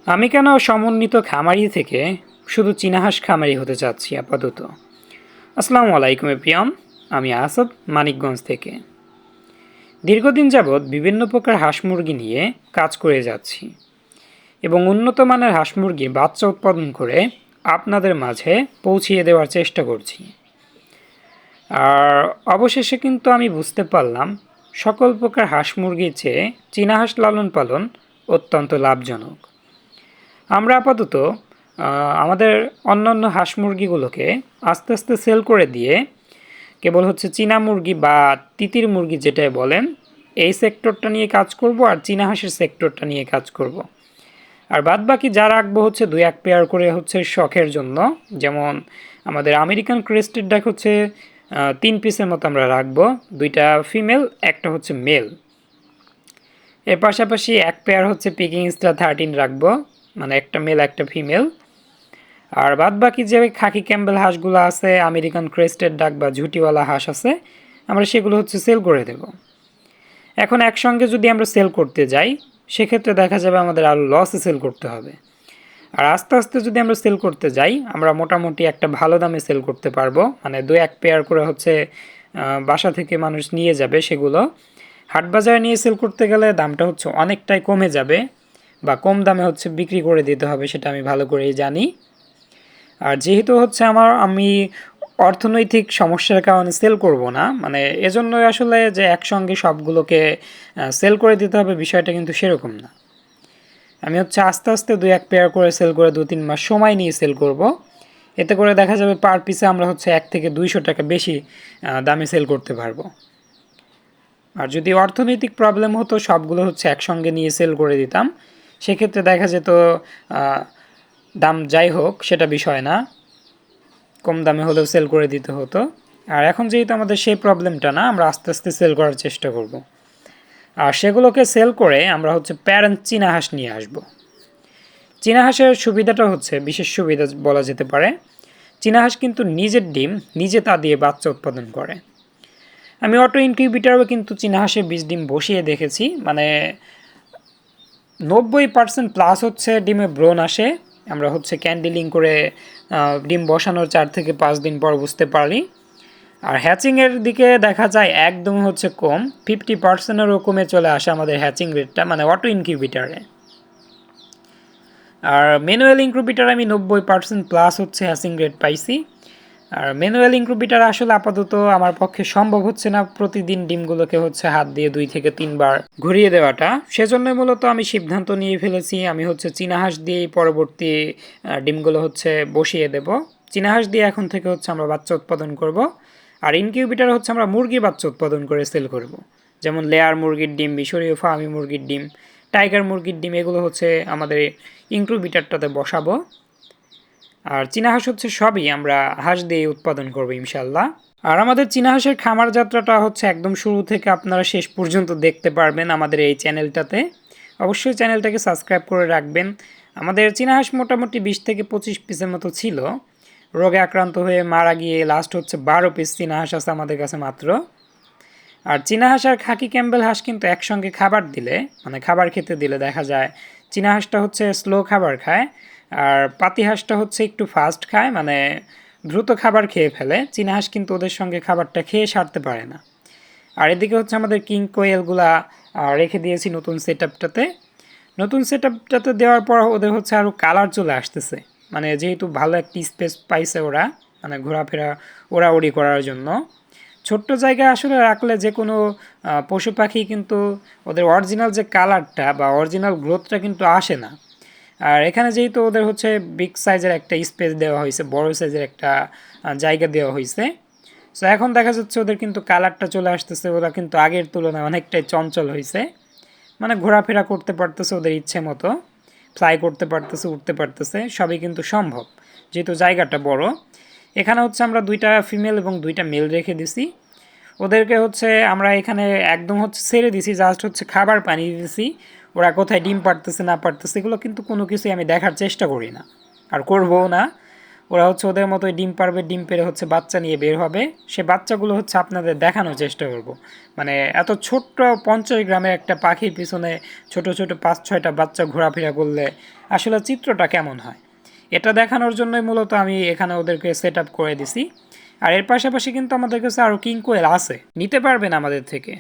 আমি কেন সমন্বিত খামারি থেকে শুধু চীনা খামারি হতে চাচ্ছি আপাতত। আসসালামু আলাইকুম এপ্রিয়ন, আমি আসাদ মানিকগঞ্জ থেকে। দীর্ঘদিন যাবৎ বিভিন্ন প্রকার হাঁস মুরগি নিয়ে কাজ করে যাচ্ছি এবং উন্নত মানের হাঁস মুরগির বাচ্চা উৎপাদন করে আপনাদের মাঝে পৌঁছিয়ে দেওয়ার চেষ্টা করছি। আর অবশেষে কিন্তু আমি বুঝতে পারলাম সকল প্রকার হাঁস মুরগির চেয়ে চীনা হাঁস লালন পালন অত্যন্ত লাভজনক। আমরা আপাতত আমাদের অন্যান্য হাঁস মুরগিগুলোকে আস্তে আস্তে সেল করে দিয়ে কেবল চীনা মুরগি বা তিতির মুরগি যেটাই বলেন এই সেক্টরটা নিয়ে কাজ করব আর চীনা হাঁসের সেক্টরটা নিয়ে কাজ করব। আর বাদ বাকি যা রাখবো দুই এক পেয়ার করে শখের জন্য, যেমন আমাদের আমেরিকান ক্রেস্টেড ডাক 3 পিসের মতো আমরা রাখবো, 2টা ফিমেল একটা মেল। এর পাশাপাশি এক পেয়ার পিকিং স্টার 13 রাখবো, মানে একটা মেল একটা ফিমেল। আর বাদ বাকি যে খাকি ক্যাম্বেল হাঁসগুলো আছে, আমেরিকান ক্রেস্টেড ডাক বা ঝুটিওয়ালা হাঁস আছে, আমরা সেগুলো সেল করে দেব। এখন একসঙ্গে যদি আমরা সেল করতে যাই সেক্ষেত্রে দেখা যাবে আমাদের আরও লসে সেল করতে হবে। আর আস্তে আস্তে যদি আমরা সেল করতে যাই আমরা মোটামুটি একটা ভালো দামে সেল করতে পারবো, মানে 2-1 পেয়ার করে বাসা থেকে মানুষ নিয়ে যাবে। সেগুলো হাট বাজারে নিয়ে সেল করতে গেলে দামটা অনেকটাই কমে যাবে বা কম দামে বিক্রি করে দিতে হবে, সেটা আমি ভালো করেই জানি। আর যেহেতু আমি অর্থনৈতিক সমস্যার কারণে সেল করব না, মানে এজন্যই আসলে যে একসঙ্গে সবগুলোকে সেল করে দিতে হবে বিষয়টা কিন্তু সেরকম না। আমি আস্তে আস্তে 2-1 পেয়ার করে সেল করে 2-3 মাস সময় নিয়ে সেল করব। এতে করে দেখা যাবে পার পিসে আমরা 1 থেকে 200 টাকা বেশি দামে সেল করতে পারবো। আর যদি অর্থনৈতিক প্রবলেম হতো সবগুলো একসঙ্গে নিয়ে সেল করে দিতাম, সেক্ষেত্রে দেখা যেত দাম যাই হোক সেটা বিষয় না, কম দামে হলেও সেল করে দিতে হতো। আর এখন যেহেতু আমাদের সেই প্রবলেমটা না, আমরা আস্তে আস্তে সেল করার চেষ্টা করব। আর সেগুলোকে সেল করে আমরা প্যারেন্ট চীনা হাঁস নিয়ে আসব। চীনা হাঁসের সুবিধাটা বিশেষ সুবিধা বলা যেতে পারে, চীনা হাঁস কিন্তু নিজের ডিম নিজে তা দিয়ে বাচ্চা উৎপাদন করে। আমি অটো ইনকিউবেটারও কিন্তু চীনা হাঁসের বীজ ডিম বসিয়ে দেখেছি, মানে 90% প্লাস ডিমে ব্রণ আসে। আমরা ক্যান্ডেলিং করে ডিম বসানোর 4 থেকে 5 দিন পর বুঝতে পারি। আর হ্যাচিংয়ের দিকে দেখা যায় একদম কম, 50%-এরও কমে চলে আসে আমাদের হ্যাচিং রেটটা, মানে অটো ইনকিউবেটারে। আর ম্যানুয়াল ইনকিউবেটার আমি 90% প্লাস হ্যাচিং রেট পাইছি। আর ম্যানুয়াল ইনকিউবেটার আসলে আপাতত আমার পক্ষে সম্ভব না প্রতিদিন ডিমগুলোকে হাত দিয়ে 2 থেকে 3 বার ঘুরিয়ে দেওয়াটা। সেজন্যই মূলত আমি সিদ্ধান্ত নিয়ে ফেলেছি আমি চীনা হাঁস দিয়েই পরবর্তী ডিমগুলো বসিয়ে দেব। চীনা হাঁস দিয়ে এখন থেকে আমরা বাচ্চা উৎপাদন করব। আর ইনকিউবেটার আমরা মুরগির বাচ্চা উৎপাদন করে সেল করব, যেমন লেয়ার মুরগির ডিম, মিশরীয় ফার্মি মুরগির ডিম, টাইগার মুরগির ডিম, এগুলো আমাদের ইনকিউবেটারটাতে বসাবো। আর চীনা হাঁস সবই আমরা হাঁস দিয়ে উৎপাদন করবো ইনশাল্লাহ। আর আমাদের চীনা হাঁসের খামার যাত্রাটা একদম শুরু থেকে আপনারা শেষ পর্যন্ত দেখতে পারবেন আমাদের এই চ্যানেলটাতে। অবশ্যই চ্যানেলটাকে সাবস্ক্রাইব করে রাখবেন। আমাদের চীনা হাঁস মোটামুটি 20 থেকে 25 পিসের মতো ছিল, রোগে আক্রান্ত হয়ে মারা গিয়ে লাস্ট 12 পিস চীনা হাঁস আছে আমাদের কাছে মাত্র। আর চীনা হাঁস আর খাকি ক্যাম্বেল হাঁস কিন্তু একসঙ্গে খাবার দিলে, মানে খাবার খেতে দিলে দেখা যায় চীনা হাঁসটা স্লো খাবার খায় আর পাতি হাঁসটা একটু ফাস্ট খায়, মানে দ্রুত খাবার খেয়ে ফেলে। চীনা হাঁস কিন্তু ওদের সঙ্গে খাবারটা খেয়ে সারতে পারে না। আর এদিকে আমাদের কিং কোয়েলগুলা রেখে দিয়েছি নতুন সেটআপটাতে। নতুন সেটআপটাতে দেওয়ার পর ওদের আরও কালার চলে আসতেছে, মানে যেহেতু ভালো একটি স্পেস পাইছে ওরা, মানে ঘোরাফেরা ওড়াউড়ি করার জন্য। ছোট্ট জায়গায় আসলে রাখলে যে কোনো পশু পাখি কিন্তু ওদের অরিজিনাল যে কালারটা বা অরিজিনাল গ্রোথটা কিন্তু আসে না। আর এখানে যেহেতু ওদের বিগ সাইজের একটা স্পেস দেওয়া হয়েছে, বড় সাইজের একটা জায়গা দেওয়া হয়েছে, সো এখন দেখা যাচ্ছে ওদের কিন্তু কালারটা চলে আসতেছে। ওরা কিন্তু আগের তুলনায় অনেকটাই চঞ্চল হয়েছে, মানে ঘোরাফেরা করতে পারতেছে ওদের ইচ্ছে মতো, ফ্লাই করতে পারতেছে, উঠতে পারতেছে, সবই কিন্তু সম্ভব যেহেতু জায়গাটা বড়। এখানে আমরা 2টা ফিমেল এবং 2টা মেল রেখে দিছি। ওদেরকে আমরা এখানে একদম ছেড়ে দিছি, জাস্ট খাবার পানি দিয়েছি। ওরা কোথায় ডিম পারতেছে না পারতেছে এগুলো কিন্তু কোনো কিছুই আমি দেখার চেষ্টা করি না আর করবও না। ওরা হচ্ছে ওদের মতোই ডিম পারবে, ডিম পেড়ে হচ্ছে বাচ্চা নিয়ে বের হবে। সে বাচ্চাগুলো হচ্ছে আপনাদের দেখানোর চেষ্টা করব। মানে এত ছোট্ট 50 গ্রামের একটা পাখির পিছনে ছোট ছোট 5-6টা বাচ্চা ঘোরাফেরা করলে আসলে চিত্রটা কেমন হয়, এটা দেখানোর জন্যই মূলত আমি এখানে ওদেরকে সেট আপ করে দিছি। আর এর পাশাপাশি কিন্তু আমাদের কাছে আরও কিং কোয়েল আছে, নিতে পারবেন আমাদের থেকে।